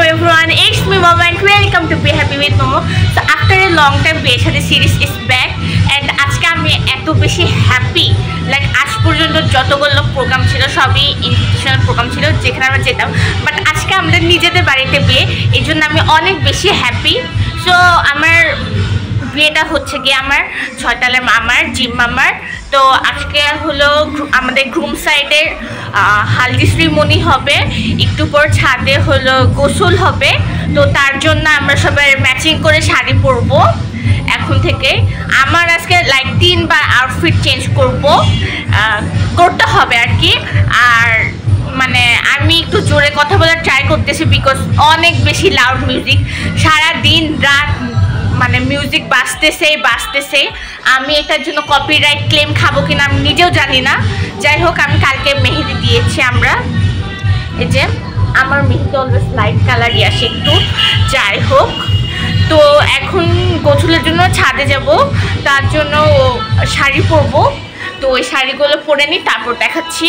everyone, it's me Momo and welcome to Be Happy with Momo. So after a long time বিয়ের সাথে series is back and আজকে আমি এত বেশি happy like আজ পর্যন্ত যতগুলো প্রোগ্রাম ছিল সবই ইনভিটেশনাল প্রোগ্রাম ছিল যেখানে আমরা যেতাম, বাট আজকে আমাদের নিজেদের বাড়িতে বিয়ে, এই জন্য আমি অনেক বেশি হ্যাপি। সো আমার বিয়েটা হচ্ছে গিয়ে আমার ছয়তালের মামার জিম মামার। তো আজকে হলো আমাদের গ্রুম সাইডের হালদি সেরিমনি হবে, একটু পর ছাদে হলো গোসল হবে। তো তার জন্য আমরা সবাই ম্যাচিং করে শাড়ি পরবো এখন থেকে। আমার আজকে লাইক 3বার আউটফিট চেঞ্জ করতে হবে আর কি। আর মানে আমি একটু জোরে কথা বলার ট্রাই করতেছি বিকজ অনেক বেশি লাউড মিউজিক, সারা দিন রাত মানে মিউজিক বাজতেছে। আমি এটার জন্য কপিরাইট ক্লেম খাবো কিনা আমি নিজেও জানি না। যাই হোক, আমি কালকে মেহেদি দিয়েছি আমরা, এই যে আমার মেহেদি অলওয়েজ লাইট কালারই আসে একটু। যাই হোক, তো এখন গোসলের জন্য ছাদে যাব, তার জন্য শাড়ি পরবো। তো ওই শাড়িগুলো পরে নিই, তারপর দেখাচ্ছি।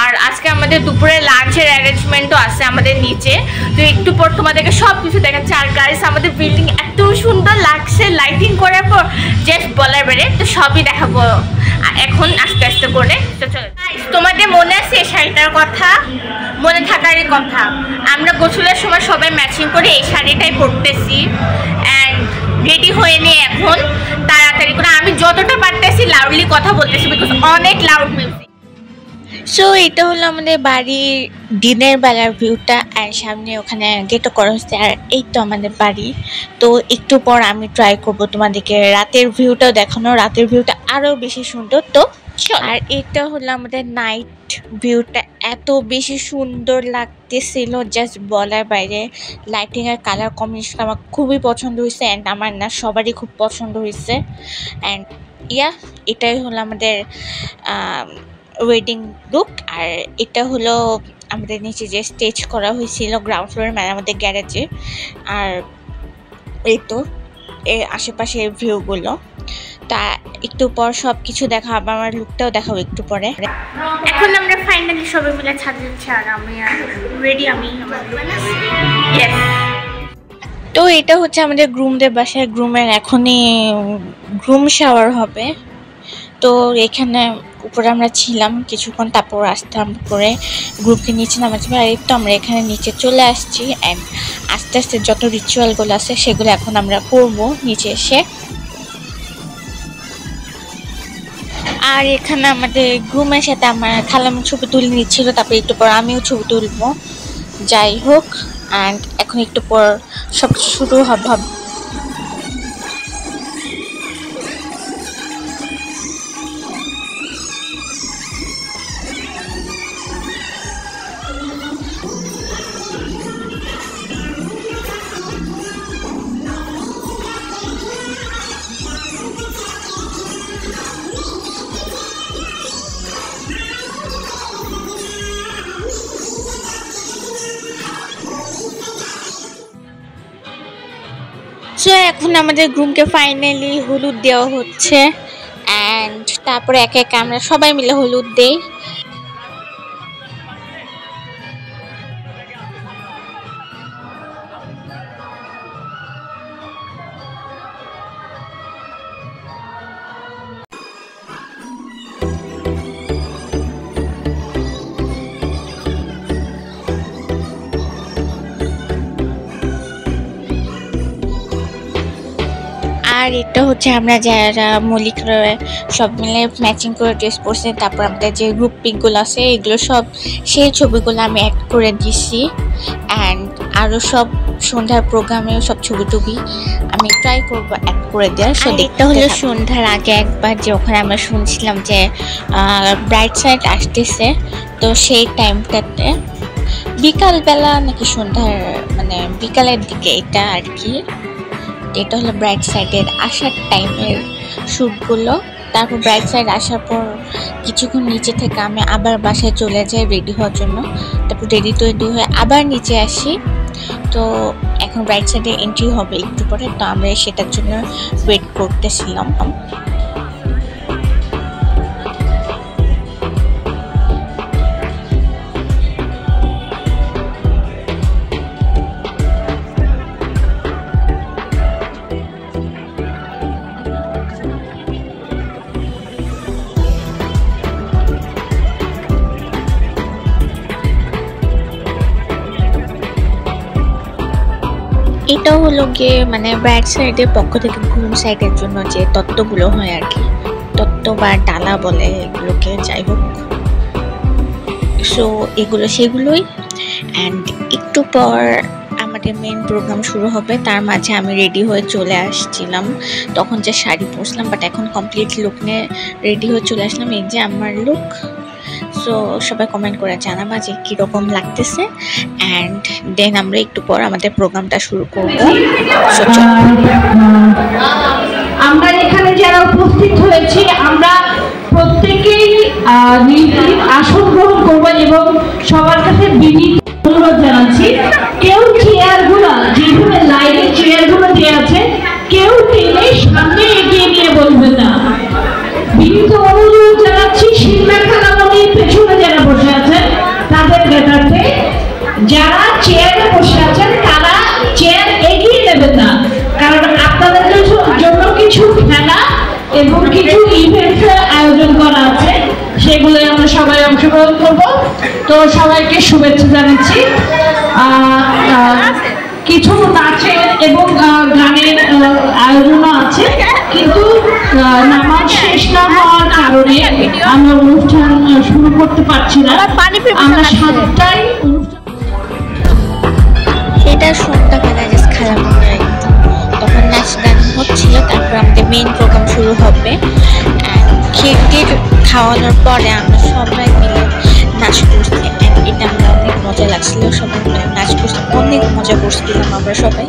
আর আজকে আমাদের দুপুরে লাঞ্চের অ্যারেঞ্জমেন্টও আছে আমাদের নিচে, তো একটু পর তোমাদেরকে সব কিছু দেখাচ্ছি। আর গাইস, আমাদের বিল্ডিং এত সুন্দর লাগছে লাইটিং করার পর, জাস্ট বলার বেড়ে, তো সবই দেখাবো এখন আস্তে আস্তে করে। তো চলো, তোমাদের মনে আছে এই শাড়িটার কথা? মনে থাকারই কথা। আমরা গোসলের সময় সবাই ম্যাচিং করে এই শাড়িটাই পরতেছি অ্যান্ড রেডি হয়ে নিয়ে এখন তাড়াতাড়ি করে আমি যতটা পারতেছি লাউডলি কথা বলতেছি বিকজ অনেক লাউড মিউজিক। সো এটা হলো আমাদের বাড়ির দিনের বেলার ভিউটা, আর সামনে ওখানে গেটও করা হচ্ছে। আর এই তো আমাদের বাড়ি। তো একটু পর আমি ট্রাই করবো তোমাদেরকে রাতের ভিউটাও দেখানো, রাতের ভিউটা আরও বেশি সুন্দর। তো আর এটা হলো আমাদের নাইট ভিউটা, এত বেশি সুন্দর লাগতেছিল জাস্ট বলার বাইরে। লাইটিংয়ের কালার কম্বিনেশন আমার খুবই পছন্দ হয়েছে অ্যান্ড আমার না সবারই খুব পছন্দ হয়েছে। অ্যান্ড এটাই হলো আমাদের ওয়েডিং লুক। আর এটা হলো আমাদের নিচে যে স্টেজ করা হয়েছিল গ্রাউন্ড ফ্লোরে, মানে আমাদের গ্যারেজে। আর এই তো এর আশেপাশে ভিউগুলো। তা একটু পর সব কিছু দেখা হবে, আমার লুকটাও দেখাবো একটু পরে। এখন আমরা ফাইনালি সবাই মিলে ছাদে যাচ্ছি আর আমি রেডি। তো এটা হচ্ছে আমাদের গ্রুমদের বাসায়, গ্রুমের এখনই গ্রুম শাওয়ার হবে। তো এখানে উপরে আমরা ছিলাম কিছুক্ষণ, তারপর আসতাম করে গ্রুপকে নিচে নামাচ্ছি। আর এই তো আমরা এখানে নিচে চলে আসছি অ্যান্ড আস্তে আস্তে যত রিচুয়ালগুলো আছে সেগুলো এখন আমরা করবো নিচে এসে। আর এখানে আমাদের গ্রুমের সাথে আমার খালামি ছবি তুলে নিচ্ছিল, তারপরে একটু পর আমিও ছবি তুলবো। যাই হোক, অ্যান্ড এখন একটু পর সব শুরু হবে। সো এখন আমাদের গ্রুমকে ফাইনালি হলুদ দেওয়া হচ্ছে অ্যান্ড তারপরে একে একে আমরা সবাই মিলে হলুদ দেই। আর এটা হচ্ছে আমরা যারা মল্লিকরা সব মিলে ম্যাচিং করে ড্রেস পরছে, তারপর আমাদের যে গ্রুপ পিকগুলো আছে এগুলো সব সেই ছবিগুলো আমি অ্যাড করে দিছি। অ্যান্ড আরও সব সন্ধ্যার প্রোগ্রামেও সব ছবি টবি আমি ট্রাই করবো অ্যাড করে দেওয়ার। সো দেখতে হলো সন্ধ্যার আগে একবার যে ওখানে আমরা শুনছিলাম যে ব্রাইট সাইড আসতেছে, তো সেই টাইমটাতে বিকালবেলা নাকি সন্ধ্যার মানে বিকালের দিকে এটা আর কি। এটা হলো ব্রাইট সাইডের আসার টাইমের শ্যুটগুলো। তারপর ব্রাইট সাইড আসার পর কিছুক্ষণ নিচে থেকে আমি আবার বাসায় চলে যাই রেডি হওয়ার জন্য। তারপর রেডি হয়ে আবার নিচে আসি। তো এখন ব্রাইট সাইডে এন্ট্রি হবে একটু পরে, তো আমরা সেটার জন্য ওয়েট করতেছিলাম। এটা হলো গিয়ে মানে ব্রাইড সাইডের পক্ষ থেকে গ্রুম সাইডের জন্য যে তত্ত্বগুলো হয় আর কি, তত্ত্ব বা ডালা বলে এগুলোকে, যাই হোক। সো এগুলো সেগুলোই। অ্যান্ড একটু পর আমাদের মেন প্রোগ্রাম শুরু হবে, তার মাঝে আমি রেডি হয়ে চলে আসছিলাম। তখন যে শাড়ি পরছিলাম, বাট এখন কমপ্লিট লুক নিয়ে রেডি হয়ে চলে আসলাম। এই যে আমার লুক। সো সবাই কমেন্ট করে জানাবা যে কীরকম লাগতেছে। অ্যান্ড দেন আমরা একটু পর আমাদের প্রোগ্রামটা শুরু করবো। আমরা এখানে যারা উপস্থিত হয়েছি আমরা প্রত্যেকেই আসন গ্রহণ করবো এবং সবার কাছে বিনীত অনুরোধ জানাচ্ছি, কেউ চেয়ারগুলো যেভাবে লাইনে চেয়ারগুলো দেওয়া আছে কেউ টেনে সামনে এগিয়ে নিয়ে বলবেন না। বিনীত অনুরোধ জানাচ্ছি শিল্পা খালামণির পেছনে যারা বসে আছেন তাদের ভেতরে, যারা চেয়ারে বসে আছেন তারা চেয়ার এগিয়ে নেবেন না, কারণ আপনাদের জন্য কিছু খেলা এবং কিছু ইভেন্টের আয়োজন করা আছে, সেগুলো আমরা সবাই অংশগ্রহণ করব। তো সবাইকে শুভেচ্ছা জানাচ্ছি। কিছু নাচের এবং গানের আয়োজনও আছে, কিন্তু নামাজ শেষ না হওয়ার কারণে আমরা অনুষ্ঠান শুরু করতে পারছি না। আমরা 7টায় এটা সন্ধ্যাবেলা জাস্ট খালামণির একদম তখন নাচ গান হচ্ছিল, তারপর আমাদের মেইন প্রোগ্রাম শুরু হবে। কেক খাওয়ানোর পরে আমরা সবাই মিলে নাচ করছি। এটা আমরা অনেক মজা লাগছিল, সবাই মিলে নাচ করছি, অনেক মজা করছিলাম আমরা সবাই।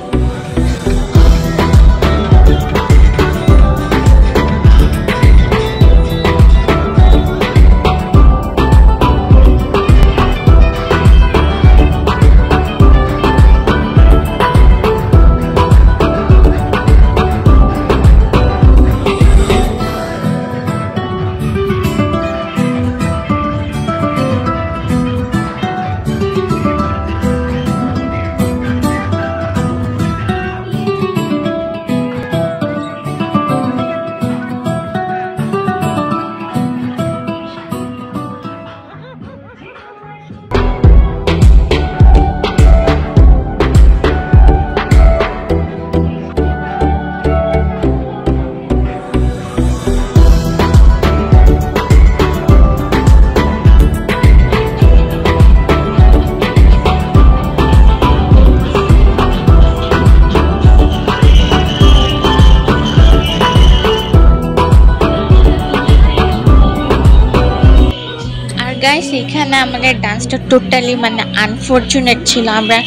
গাইস এখানে আমাদের ডান্সটা টোটালি মানে আনফরচুনেট ছিল। আমরা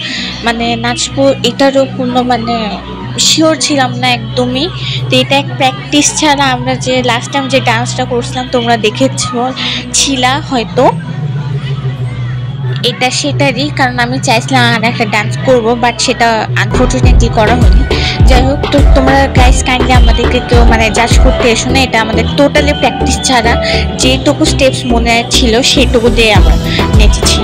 মানে নাচবো এটারও কোনো মানে শিওর ছিলাম না একদমই। তো এটা এক প্র্যাকটিস ছাড়া আমরা যে লাস্ট টাইম যে ডান্সটা করছিলাম তোমরা দেখেছিলা হয়তো, এটা সেটারই, কারণ আমি চাইছিলাম আর একটা ডান্স করবো, বাট সেটা আনফরচুনেটলি করা হয়নি। যাই হোক, তো তোমরা গাইস কাইন্ডলি আমাদেরকে কেউ মানে জাজ করতে এসো না, এটা আমাদের টোটালি প্র্যাকটিস ছাড়া যেটুকু স্টেপস মনে ছিল সেটুকু দিয়ে আমরা নেচেছি।